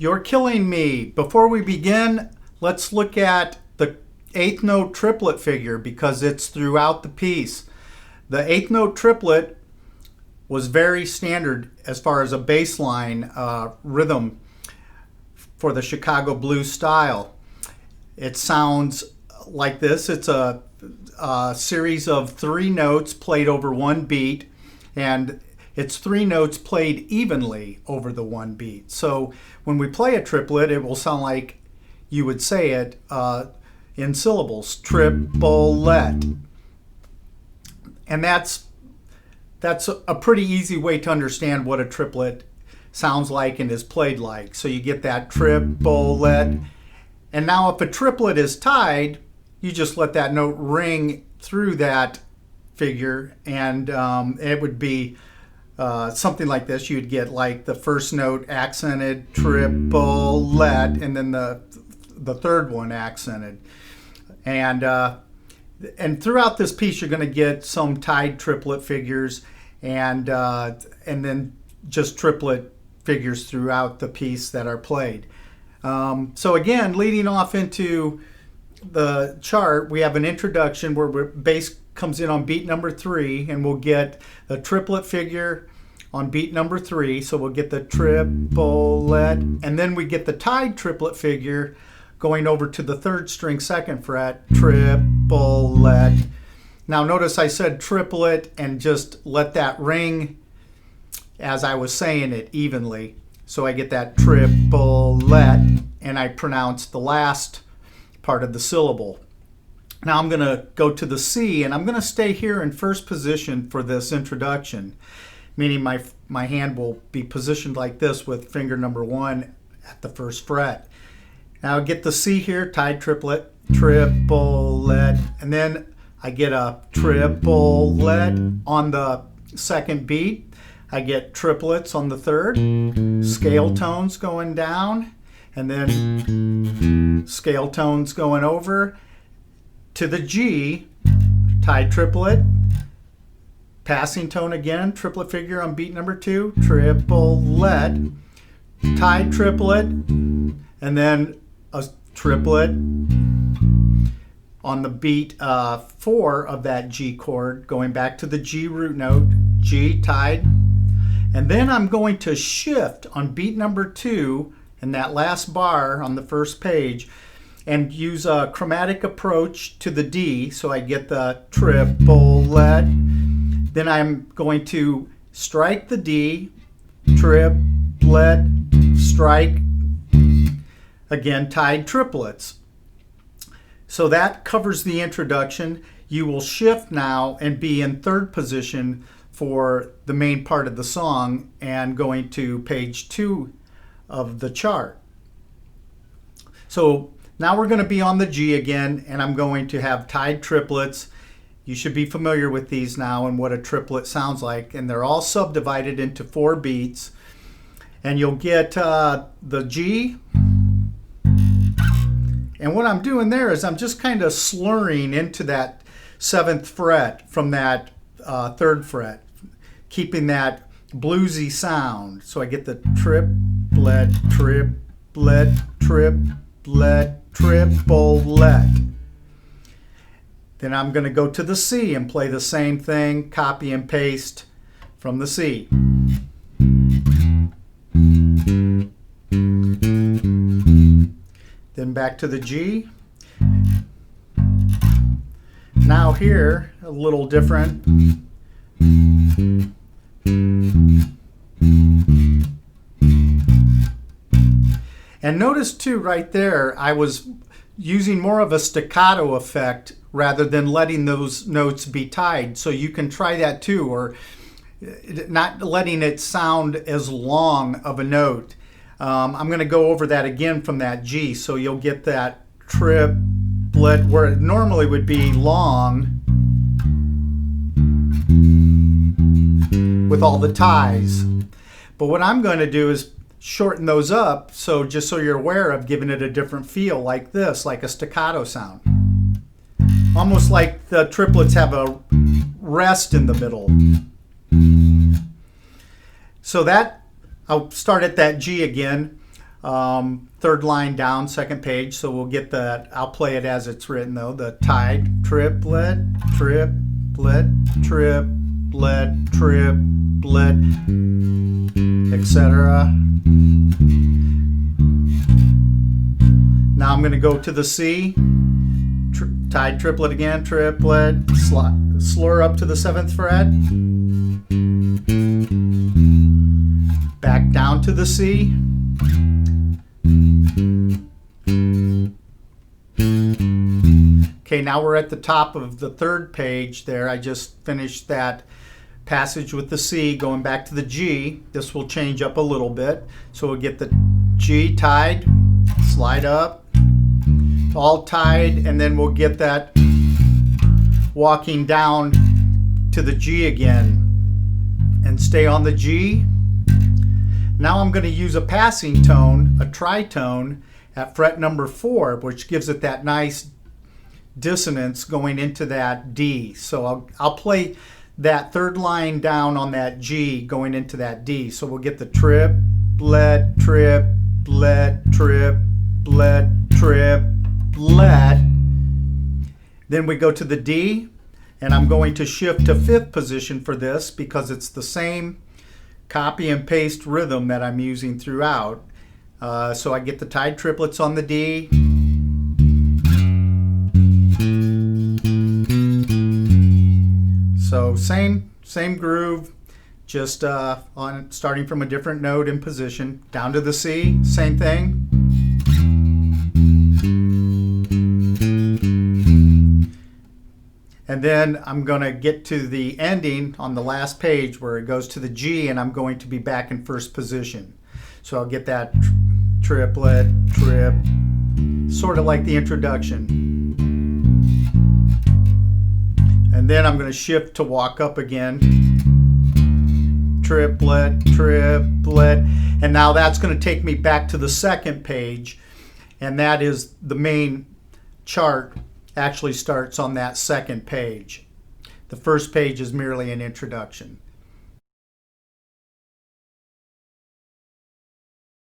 You're Killing Me. Before we begin, let's look at the eighth note triplet figure because it's throughout the piece. The eighth note triplet was very standard as far as a bass line rhythm for the Chicago blues style. It sounds like this. It's a series of three notes played over one beat, and it's three notes played evenly over the one beat. So when we play a triplet, it will sound like you would say it in syllables, triplet. And that's a pretty easy way to understand what a triplet sounds like and is played like. So you get that triplet. And now if a triplet is tied, you just let that note ring through that figure, and it would be something like this. You'd get like the first note accented, triplet, and then the third one accented. And throughout this piece, you're going to get some tied triplet figures, and then just triplet figures throughout the piece that are played. So again, leading off into the chart, we have an introduction where bass comes in on beat number 3, and we'll get the triplet figure on beat number 3. So we'll get the triplet, and then we get the tied triplet figure going over to the 3rd string 2nd fret, triplet. Now notice I said triplet and just let that ring as I was saying it evenly. So I get that triplet, and I pronounce the last part of the syllable. Now I'm going to go to the C, and I'm going to stay here in first position for this introduction, meaning my hand will be positioned like this with finger number 1 at the 1st fret. Now I get the C here, tied triplet, triplet, and then I get a triplet on the 2nd beat. I get triplets on the 3rd, scale tones going down, and then scale tones going over to the G, tied triplet, passing tone again, triplet figure on beat number 2, triplet, tied triplet, and then a triplet on the beat 4 of that G chord, going back to the G root note, G tied, and then I'm going to shift on beat number 2 in that last bar on the 1st page and use a chromatic approach to the D, so I get the triplet. Then I'm going to strike the D, triplet, strike, again tied triplets. So that covers the introduction. You will shift now and be in 3rd position for the main part of the song and going to page 2 of the chart. So now we're going to be on the G again, and I'm going to have tied triplets. You should be familiar with these now and what a triplet sounds like, and they're all subdivided into 4 beats. And you'll get the G, and what I'm doing there is I'm just kind of slurring into that 7th fret from that 3rd fret, keeping that bluesy sound. So I get the triplet, triplet, triplet, triplet. Then I'm going to go to the C and play the same thing, copy and paste from the C. Then back to the G. Now here, a little different. And notice too right there, I was using more of a staccato effect rather than letting those notes be tied. So you can try that too, or not letting it sound as long of a note. I'm going to go over that again from that G, so you'll get that triplet where it normally would be long with all the ties. But what I'm going to do is shorten those up, so just so you're aware of giving it a different feel, like this, like a staccato sound. Almost like the triplets have a rest in the middle. So that, I'll start at that G again. third line down, second page. So we'll get that. I'll play it as it's written though. The tied triplet, triplet, triplet, triplet, etc. Now I'm going to go to the C, tied triplet again, triplet, slur up to the 7th fret, back down to the C, okay, now we're at the top of the 3rd page there. I just finished that passage with the C, going back to the G. This will change up a little bit. So we'll get the G tied, slide up, all tied, and then we'll get that walking down to the G again and stay on the G. Now I'm going to use a passing tone, a tritone, at fret number 4, which gives it that nice dissonance going into that D. So I'll play that 3rd line down on that G going into that D. So we'll get the triplet, triplet, triplet, triplet. Then we go to the D, and I'm going to shift to 5th position for this because it's the same copy and paste rhythm that I'm using throughout. So I get the tied triplets on the D. So same groove, just starting from a different note in position. Down to the C, same thing. And then I'm going to get to the ending on the last page where it goes to the G, and I'm going to be back in 1st position. So I'll get that triplet, trip, sort of like the introduction. And then I'm going to shift to walk up again. Triplet, triplet. And now that's going to take me back to the 2nd page. And that is the main chart actually starts on that 2nd page. The 1st page is merely an introduction.